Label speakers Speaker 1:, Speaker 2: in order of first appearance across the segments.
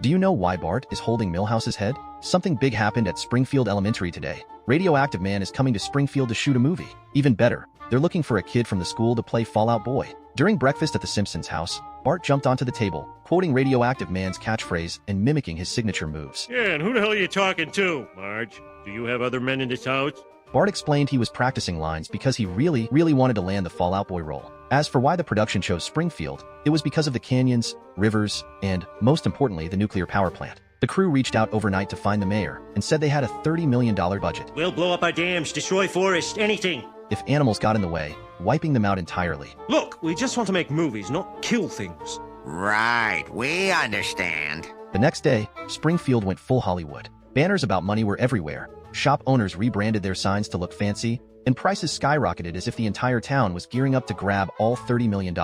Speaker 1: Do you know why Bart is holding Milhouse's head? Something big happened at Springfield Elementary today. Radioactive Man is coming to Springfield to shoot a movie. Even better, they're looking for a kid from the school to play Fallout Boy. During breakfast at the Simpsons house, Bart jumped onto the table, quoting Radioactive Man's catchphrase and mimicking his signature moves.
Speaker 2: Yeah, and who the hell are you talking to, Marge? Do you have other men in this house?
Speaker 1: Bart explained he was practicing lines because he really wanted to land the Fallout Boy role. As for why the production chose Springfield, it was because of the canyons, rivers, and, most importantly, the nuclear power plant. The crew reached out overnight to find the mayor and said they had a $30 million budget.
Speaker 2: We'll blow up our dams, destroy forests, anything.
Speaker 1: If animals got in the way, wiping them out entirely.
Speaker 3: Look, we just want to make movies, not kill things.
Speaker 4: Right, we understand.
Speaker 1: The next day, Springfield went full Hollywood. Banners about money were everywhere. Shop owners rebranded their signs to look fancy, and prices skyrocketed as if the entire town was gearing up to grab all $30 million.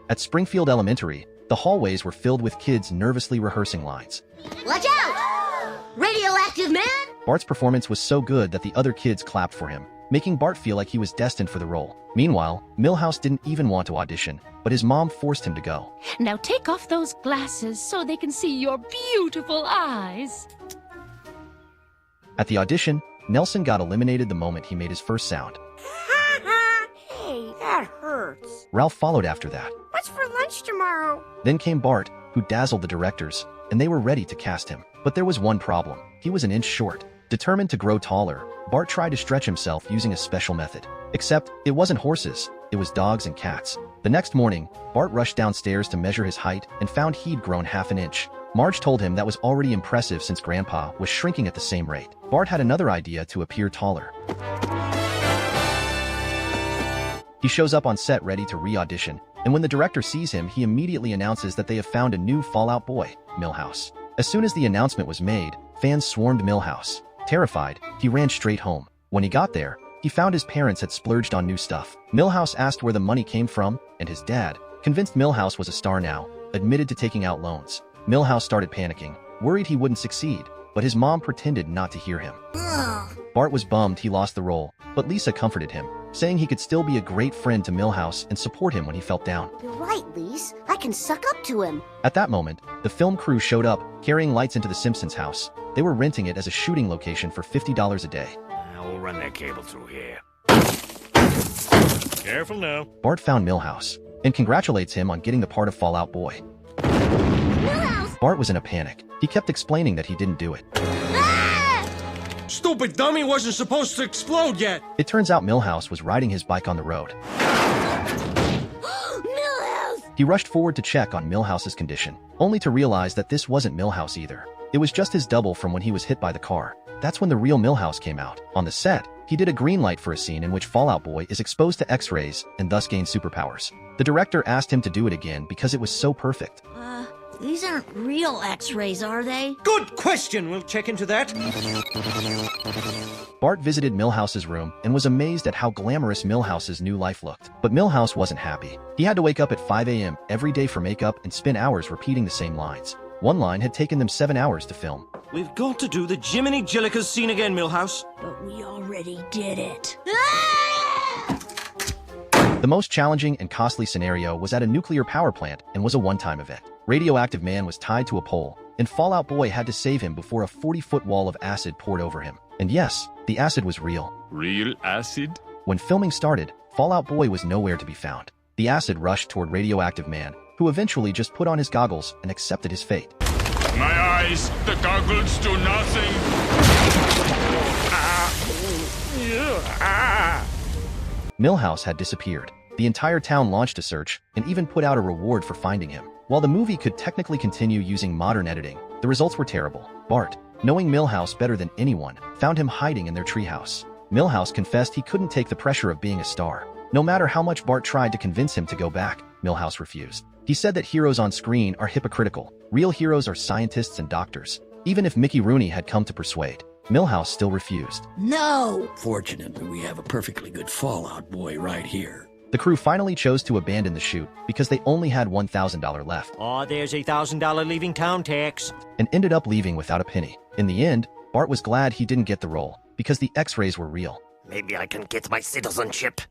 Speaker 1: At Springfield Elementary, the hallways were filled with kids nervously rehearsing lines.
Speaker 5: Watch out! Radioactive Man!
Speaker 1: Bart's performance was so good that the other kids clapped for him, making Bart feel like he was destined for the role. Meanwhile, Milhouse didn't even want to audition, but his mom forced him to go.
Speaker 6: Now take off those glasses so they can see your beautiful eyes.
Speaker 1: At the audition, Nelson got eliminated the moment he made his first sound.
Speaker 7: Hey, that hurts.
Speaker 1: Ralph followed after that.
Speaker 7: What's for lunch tomorrow?
Speaker 1: Then came Bart, who dazzled the directors, and they were ready to cast him. But there was one problem. He was an inch short. Determined to grow taller, Bart tried to stretch himself using a special method. Except, it wasn't horses, it was dogs and cats. The next morning, Bart rushed downstairs to measure his height and found he'd grown half an inch. Marge told him that was already impressive since Grandpa was shrinking at the same rate. Bart had another idea to appear taller. He shows up on set ready to re-audition, and when the director sees him, he immediately announces that they have found a new Fallout Boy, Milhouse. As soon as the announcement was made, fans swarmed Milhouse. Terrified, he ran straight home. When he got there, he found his parents had splurged on new stuff. Milhouse asked where the money came from, and his dad, convinced Milhouse was a star now, admitted to taking out loans. Milhouse started panicking, worried he wouldn't succeed, but his mom pretended not to hear him. Bart was bummed he lost the role, but Lisa comforted him, saying he could still be a great friend to Milhouse and support him when he felt down.
Speaker 5: You're right, Lise. I can suck up to him.
Speaker 1: At that moment, the film crew showed up, carrying lights into the Simpsons house. They were renting it as a shooting location for $50 a day.
Speaker 2: We'll run that cable through here. Careful now.
Speaker 1: Bart found Milhouse and congratulates him on getting the part of Fallout Boy.
Speaker 5: Milhouse!
Speaker 1: Bart was in a panic. He kept explaining that he didn't do it.
Speaker 3: Stupid dummy wasn't supposed to explode yet.
Speaker 1: It turns out Milhouse was riding his bike on the road.
Speaker 5: Milhouse!
Speaker 1: He rushed forward to check on Milhouse's condition, only to realize that this wasn't Milhouse either. It was just his double from when he was hit by the car. That's when the real Milhouse came out. On the set, he did a green light for a scene in which Fallout Boy is exposed to X-rays and thus gains superpowers. The director asked him to do it again because it was so perfect.
Speaker 5: These aren't real X-rays, are they?
Speaker 3: Good question. We'll check into that.
Speaker 1: Bart visited Milhouse's room and was amazed at how glamorous Milhouse's new life looked. But Milhouse wasn't happy. He had to wake up at 5 a.m. every day for makeup and spend hours repeating the same lines. One line had taken them 7 hours to film.
Speaker 3: We've got to do the Jiminy Jillikers scene again, Milhouse.
Speaker 5: But we already did it.
Speaker 1: The most challenging and costly scenario was at a nuclear power plant and was a one-time event. Radioactive Man was tied to a pole, and Fallout Boy had to save him before a 40-foot wall of acid poured over him. And yes, the acid was real.
Speaker 8: Real acid?
Speaker 1: When filming started, Fallout Boy was nowhere to be found. The acid rushed toward Radioactive Man, who eventually just put on his goggles and accepted his fate.
Speaker 8: My eyes, the goggles do nothing.
Speaker 1: Milhouse had disappeared. The entire town launched a search and even put out a reward for finding him. While the movie could technically continue using modern editing, the results were terrible. Bart, knowing Milhouse better than anyone, found him hiding in their treehouse. Milhouse confessed he couldn't take the pressure of being a star. No matter how much Bart tried to convince him to go back, Milhouse refused. He said that heroes on screen are hypocritical. Real heroes are scientists and doctors. Even if Mickey Rooney had come to persuade, Milhouse still refused.
Speaker 5: No!
Speaker 9: Fortunately, we have a perfectly good Fallout Boy right here.
Speaker 1: The crew finally chose to abandon the shoot because they only had $1,000 left.
Speaker 2: Oh, there's a $1,000 leaving town tax.
Speaker 1: And ended up leaving without a penny. In the end, Bart was glad he didn't get the role because the X-rays were real.
Speaker 4: Maybe I can get my citizenship.